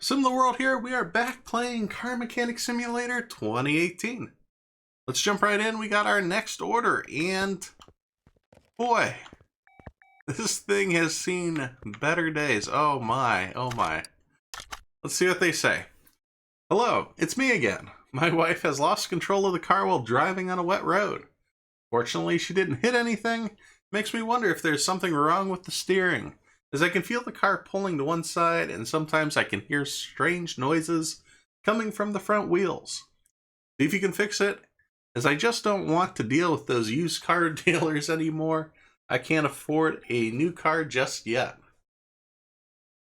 SimTheWorld here. We are back playing Car Mechanic Simulator 2018. Let's jump right in. We got our next order, and boy, this thing has seen better days. Oh my, oh my. Let's see what they say. Hello, it's me again. My wife has lost control of the car while driving on a wet road. Fortunately, she didn't hit anything. Makes me wonder if there's something wrong with the steering, as I can feel the car pulling to one side, and sometimes I can hear strange noises coming from the front wheels. See if you can fix it, as I just don't want to deal with those used car dealers anymore. I can't afford a new car just yet.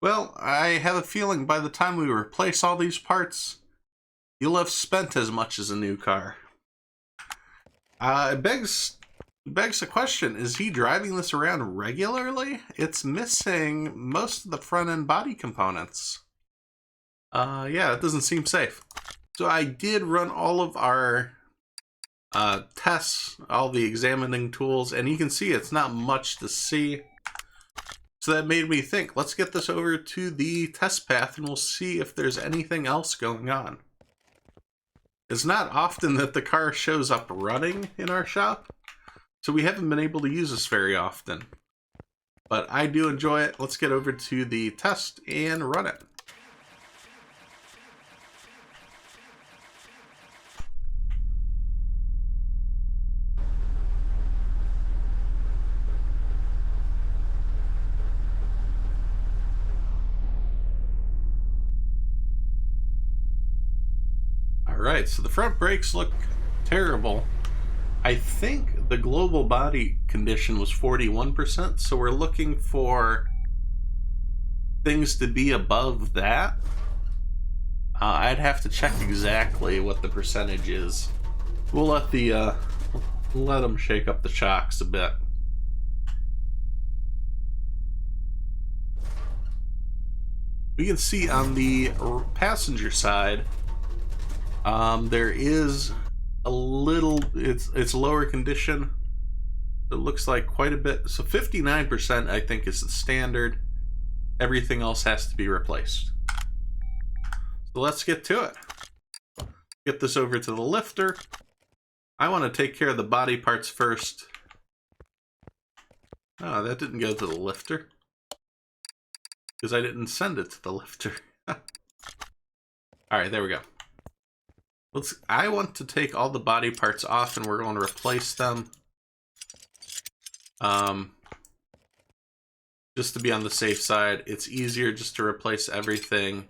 Well, I have a feeling by the time we replace all these parts, you'll have spent as much as a new car. It begs the question, is he driving this around regularly? It's missing most of the front end body components. Yeah, it doesn't seem safe. So I did run all of our tests, all the examining tools, and you can see it's not much to see. So that made me think, let's get this over to the test path and we'll see if there's anything else going on. It's not often that the car shows up running in our shop, so we haven't been able to use this very often. But I do enjoy it. Let's get over to the test and run it. Alright, so the front brakes look terrible. I think the global body condition was 41%, so we're looking for things to be above that. I'd have to check exactly what the percentage is. We'll let them shake up the shocks a bit. We can see on the passenger side, there is a little, it's lower condition. It looks like quite a bit. So 59% I think is the standard. Everything else has to be replaced. So let's get to it. Get this over to the lifter. I want to take care of the body parts first. Oh, that didn't go to the lifter, because I didn't send it to the lifter. Alright, there we go. I want to take all the body parts off and we're going to replace them. Just to be on the safe side. It's easier just to replace everything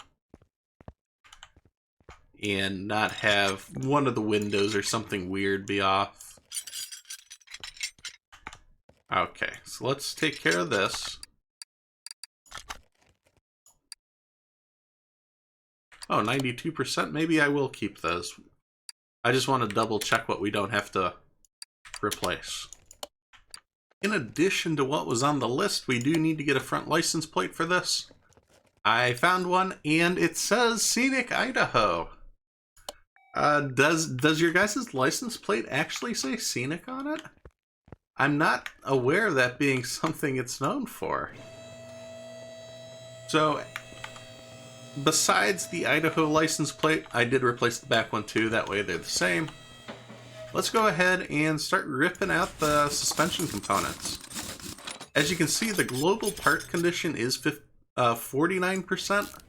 and not have one of the windows or something weird be off. Okay, so let's take care of this. Oh, 92%? Maybe I will keep those. I just want to double check what we don't have to replace. In addition to what was on the list, we do need to get a front license plate for this. I found one, and it says Scenic, Idaho. Does your guys' license plate actually say Scenic on it? I'm not aware of that being something it's known for. So, besides the Idaho license plate, I did replace the back one too, that way they're the same. Let's go ahead and start ripping out the suspension components. As you can see, the global part condition is 49%.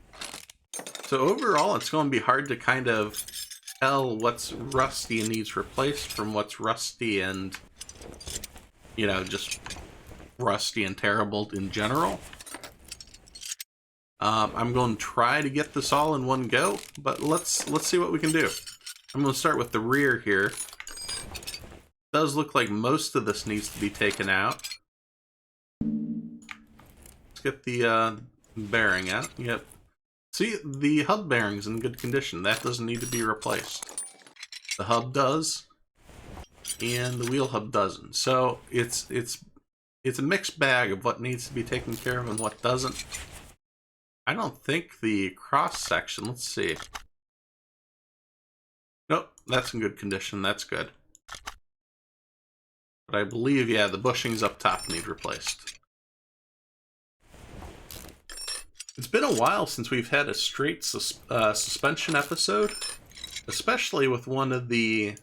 So overall, it's going to be hard to kind of tell what's rusty and needs replaced from what's rusty and, you know, just rusty and terrible in general. I'm going to try to get this all in one go, but let's see what we can do. I'm going to start with the rear here. It does look like most of this needs to be taken out. Let's get the bearing out. Yep. See, the hub bearing's in good condition. That doesn't need to be replaced. The hub does, and the wheel hub doesn't. So it's a mixed bag of what needs to be taken care of and what doesn't. I don't think the cross section, let's see. Nope, that's in good condition, that's good. But I believe, yeah, the bushings up top need replaced. It's been a while since we've had a straight suspension episode, especially with one of the...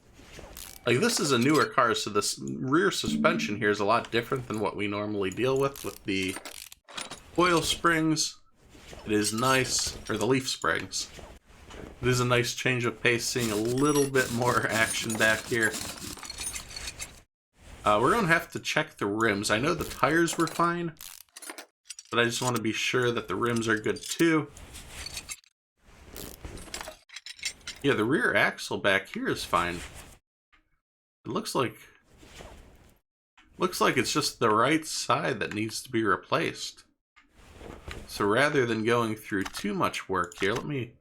Like, this is a newer car, so this rear suspension here is a lot different than what we normally deal with the coil springs. It is nice, or the leaf springs. It is a nice change of pace, seeing a little bit more action back here. We're going to have to check the rims. I know the tires were fine, but I just want to be sure that the rims are good too. Yeah, the rear axle back here is fine. It looks like it's just the right side that needs to be replaced. So rather than going through too much work here, let me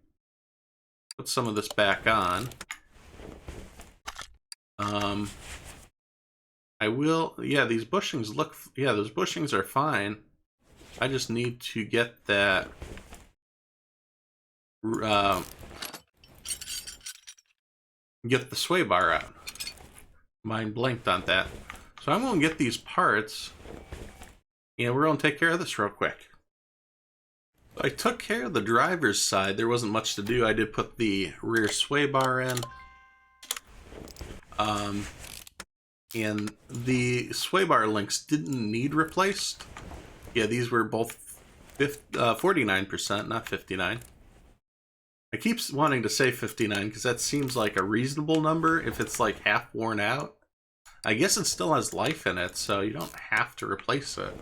put some of this back on. I will, yeah, these bushings look, yeah, those bushings are fine. I just need to get that, get the sway bar out. Mine blinked on that. So I'm going to get these parts, and we're going to take care of this real quick. I took care of the driver's side. There wasn't much to do. I did put the rear sway bar in. And the sway bar links didn't need replaced. Yeah, these were both 49%, not 59. I keep wanting to say 59 because that seems like a reasonable number if it's like half worn out. I guess it still has life in it, so you don't have to replace it.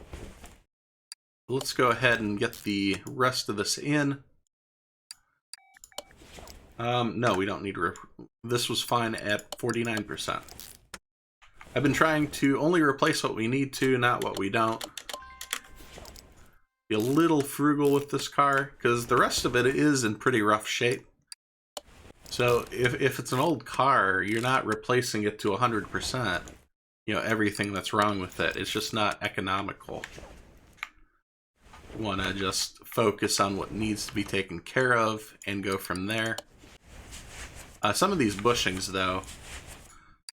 Let's go ahead and get the rest of this in. No, we don't need to. This was fine at 49%. I've been trying to only replace what we need to, not what we don't. Be a little frugal with this car, because the rest of it is in pretty rough shape. So if it's an old car, you're not replacing it to 100%. You know, everything that's wrong with it. It's just not economical. You want to just focus on what needs to be taken care of and go from there. Some of these bushings, though,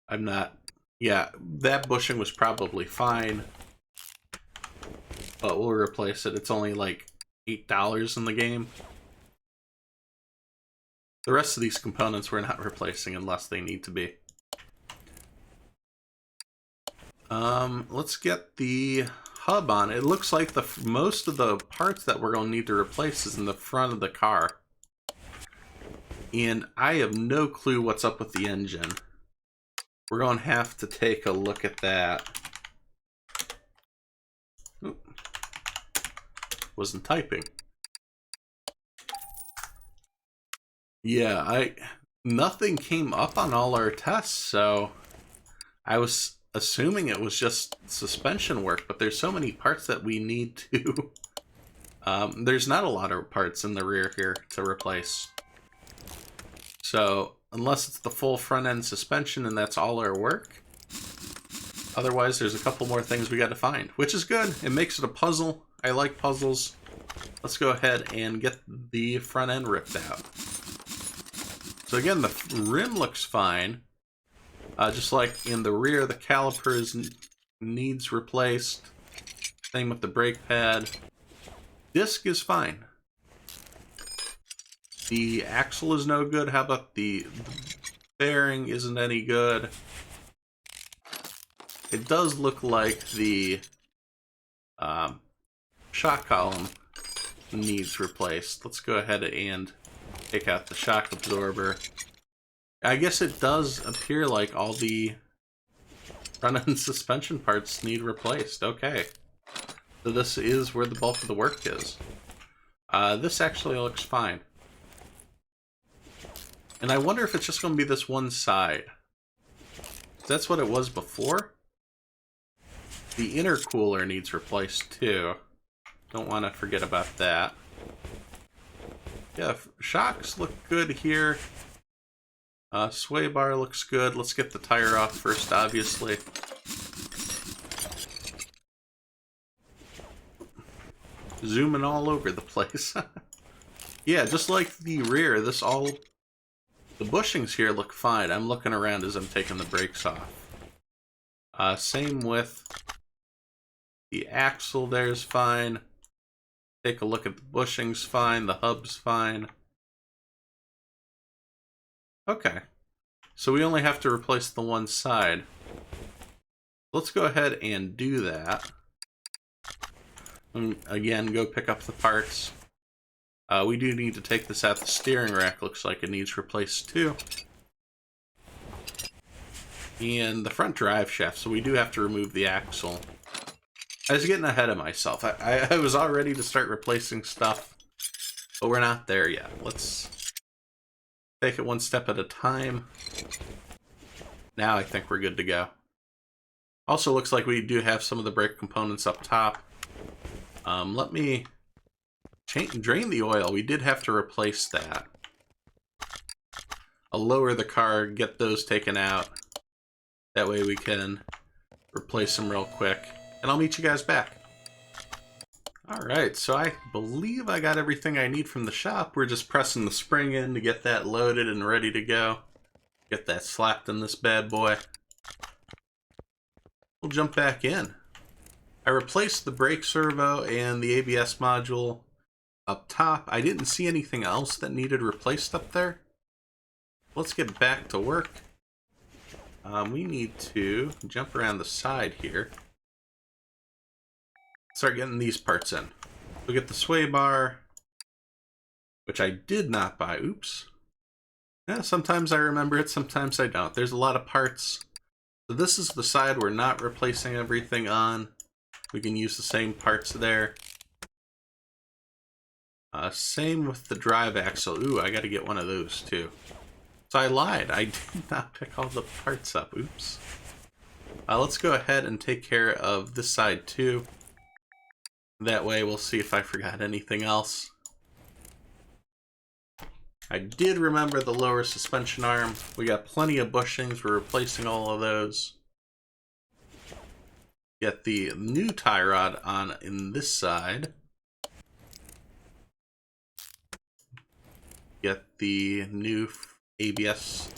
I'm not... Yeah, that bushing was probably fine, but we'll replace it. It's only like $8 in the game. The rest of these components we're not replacing unless they need to be. Let's get the hub on. It looks like most of the parts that we're going to need to replace is in the front of the car. And I have no clue what's up with the engine. We're going to have to take a look at that. Oop. Wasn't typing. Yeah, nothing came up on all our tests, so I was assuming it was just suspension work, but there's so many parts that we need to... there's not a lot of parts in the rear here to replace. So, unless it's the full front-end suspension and that's all our work. Otherwise, there's a couple more things we got to find, which is good. It makes it a puzzle. I like puzzles. Let's go ahead and get the front end ripped out. So again, the rim looks fine. Just like in the rear, the calipers needs replaced. Same with the brake pad. Disc is fine. The axle is no good. How about the bearing isn't any good? It does look like the shock column needs replaced. Let's go ahead and take out the shock absorber. I guess it does appear like all the front-end suspension parts need replaced. Okay. So this is where the bulk of the work is. This actually looks fine. And I wonder if it's just going to be this one side. That's what it was before. The intercooler needs replaced too. Don't want to forget about that. Yeah, shocks look good here. Sway bar looks good. Let's get the tire off first, obviously. Zooming all over the place. Yeah, just like the rear, the bushings here look fine. I'm looking around as I'm taking the brakes off. Same with the axle, there's fine. Take a look at the bushings, fine. The hub's fine. Okay. So we only have to replace the one side. Let's go ahead and do that. And again, go pick up the parts. We do need to take this out. The steering rack looks like it needs replaced too. And the front drive shaft, so we do have to remove the axle. I was getting ahead of myself. I was all ready to start replacing stuff, but we're not there yet. Let's take it one step at a time. Now I think we're good to go. Also looks like we do have some of the brake components up top. Let me drain the oil. We did have to replace that. I'll lower the car, get those taken out. That way we can replace them real quick. And I'll meet you guys back. Alright, so I believe I got everything I need from the shop. We're just pressing the spring in to get that loaded and ready to go. Get that slapped in this bad boy. We'll jump back in. I replaced the brake servo and the ABS module up top. I didn't see anything else that needed replaced up there. Let's get back to work. We need to jump around the side here. Start getting these parts in. We'll get the sway bar, which I did not buy. Oops. Yeah, sometimes I remember it, sometimes I don't. There's a lot of parts. So this is the side we're not replacing everything on. We can use the same parts there. Same with the drive axle. Ooh, I gotta get one of those too. So I lied. I did not pick all the parts up. Oops. Let's go ahead and take care of this side too. That way we'll see if I forgot anything else. I did remember the lower suspension arm. We got plenty of bushings. We're replacing all of those. Get the new tie rod on in this side. Get the new ABS.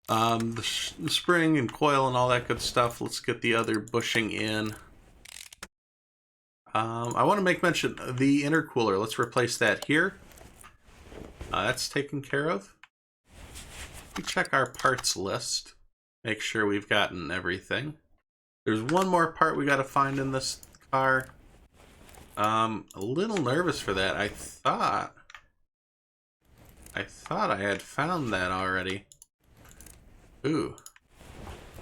The spring and coil and all that good stuff. Let's get the other bushing in. I want to make mention of the intercooler. Let's replace that here. That's taken care of. We check our parts list. Make sure we've gotten everything. There's one more part we got to find in this car. A little nervous for that. I thought I had found that already. Ooh.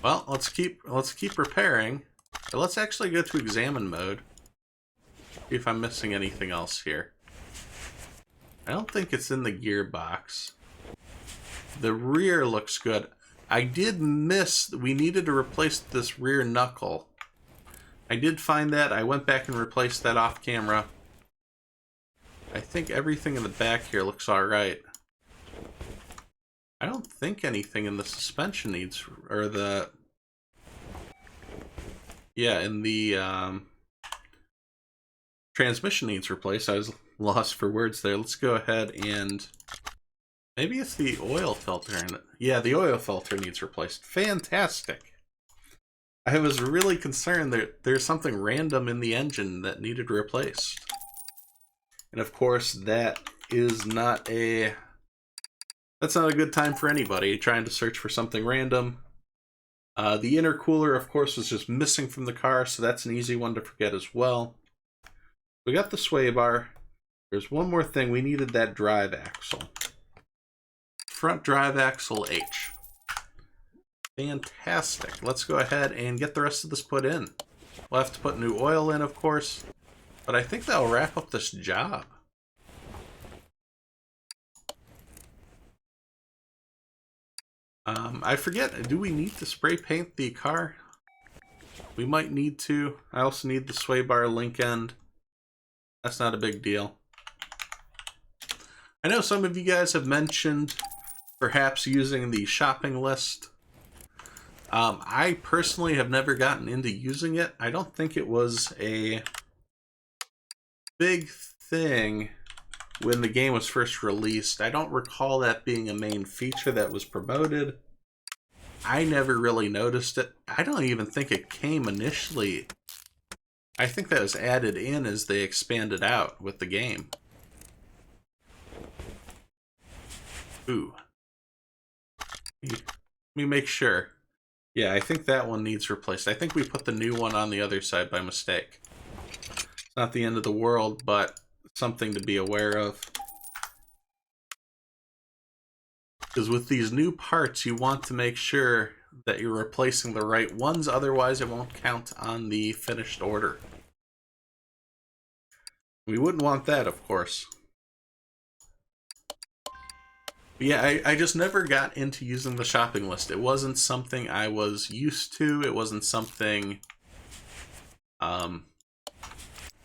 Well, let's keep repairing. But let's actually go to examine mode. See if I'm missing anything else here. I don't think it's in the gearbox. The rear looks good. I did miss, we needed to replace this rear knuckle. I did find that. I went back and replaced that off camera. I think everything in the back here looks alright. I don't think anything in the suspension needs, or the, yeah, in the transmission needs replaced. I was lost for words there. Let's go ahead and maybe it's the oil filter in it. Yeah, the oil filter needs replaced. Fantastic. I was really concerned that there's something random in the engine that needed replaced. And of course, that's not a good time for anybody trying to search for something random. The intercooler, of course, was just missing from the car, so that's an easy one to forget as well. We got the sway bar. There's one more thing. We needed that drive axle. Front drive axle H. Fantastic. Let's go ahead and get the rest of this put in. We'll have to put new oil in, of course. But I think that'll wrap up this job. I forget, do we need to spray paint the car? We might need to. I also need the sway bar link end. That's not a big deal. I know some of you guys have mentioned perhaps using the shopping list. I personally have never gotten into using it. I don't think it was a big thing when the game was first released. I don't recall that being a main feature that was promoted. I never really noticed it. I don't even think it came initially I think that was added in as they expanded out with the game. Ooh. Let me make sure. Yeah, I think that one needs replaced. I think we put the new one on the other side by mistake. It's not the end of the world, but something to be aware of. Because with these new parts, you want to make sure that you're replacing the right ones, otherwise it won't count on the finished order. We wouldn't want that, of course. But yeah, I just never got into using the shopping list. It wasn't something I was used to. It wasn't something...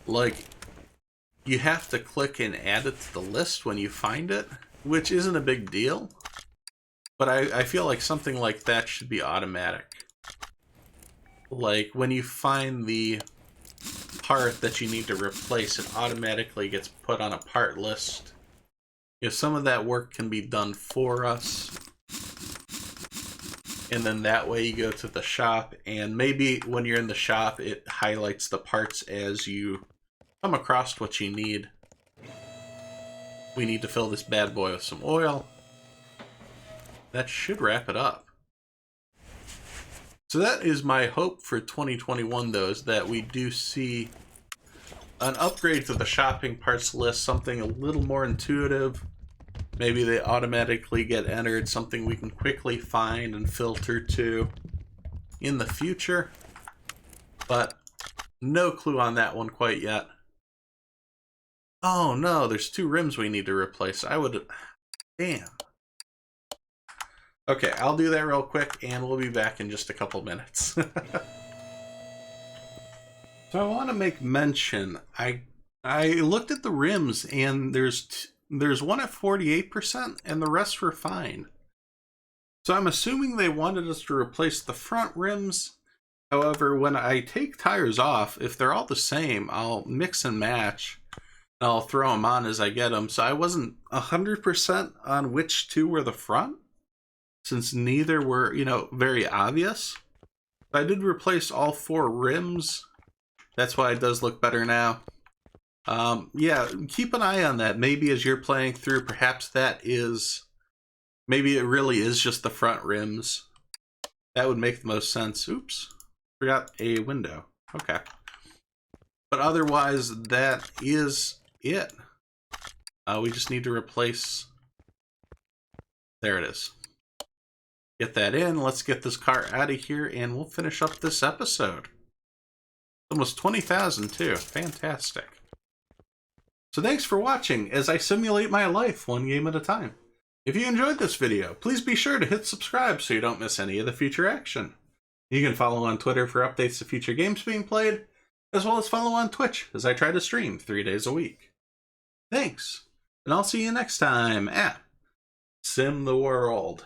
like, you have to click and add it to the list when you find it, which isn't a big deal. But I feel like something like that should be automatic. Like, when you find the part that you need to replace, it automatically gets put on a part list. If some of that work can be done for us, and then that way you go to the shop, and maybe when you're in the shop, it highlights the parts as you come across what you need. We need to fill this bad boy with some oil. That should wrap it up. So that is my hope for 2021, though, is that we do see an upgrade to the shopping parts list, something a little more intuitive. Maybe they automatically get entered, something we can quickly find and filter to in the future. But no clue on that one quite yet. Oh no, there's 2 rims we need to replace. Damn. Okay, I'll do that real quick, and we'll be back in just a couple minutes. So I want to make mention, I looked at the rims, and there's one at 48%, and the rest were fine. So I'm assuming they wanted us to replace the front rims. However, when I take tires off, if they're all the same, I'll mix and match. And I'll throw them on as I get them. So I wasn't 100% on which 2 were the front, since neither were, very obvious. But I did replace all 4 rims. That's why it does look better now. Yeah, keep an eye on that. Maybe as you're playing through, perhaps maybe it really is just the front rims. That would make the most sense. Oops, forgot a window. Okay. But otherwise, that is it. We just need to replace... There it is. Get that in. Let's get this car out of here, and we'll finish up this episode. Almost 20,000 too. Fantastic. So thanks for watching as I simulate my life one game at a time. If you enjoyed this video, please be sure to hit subscribe so you don't miss any of the future action. You can follow on Twitter for updates to future games being played, as well as follow on Twitch as I try to stream 3 days a week. Thanks, and I'll see you next time at SimTheWorld.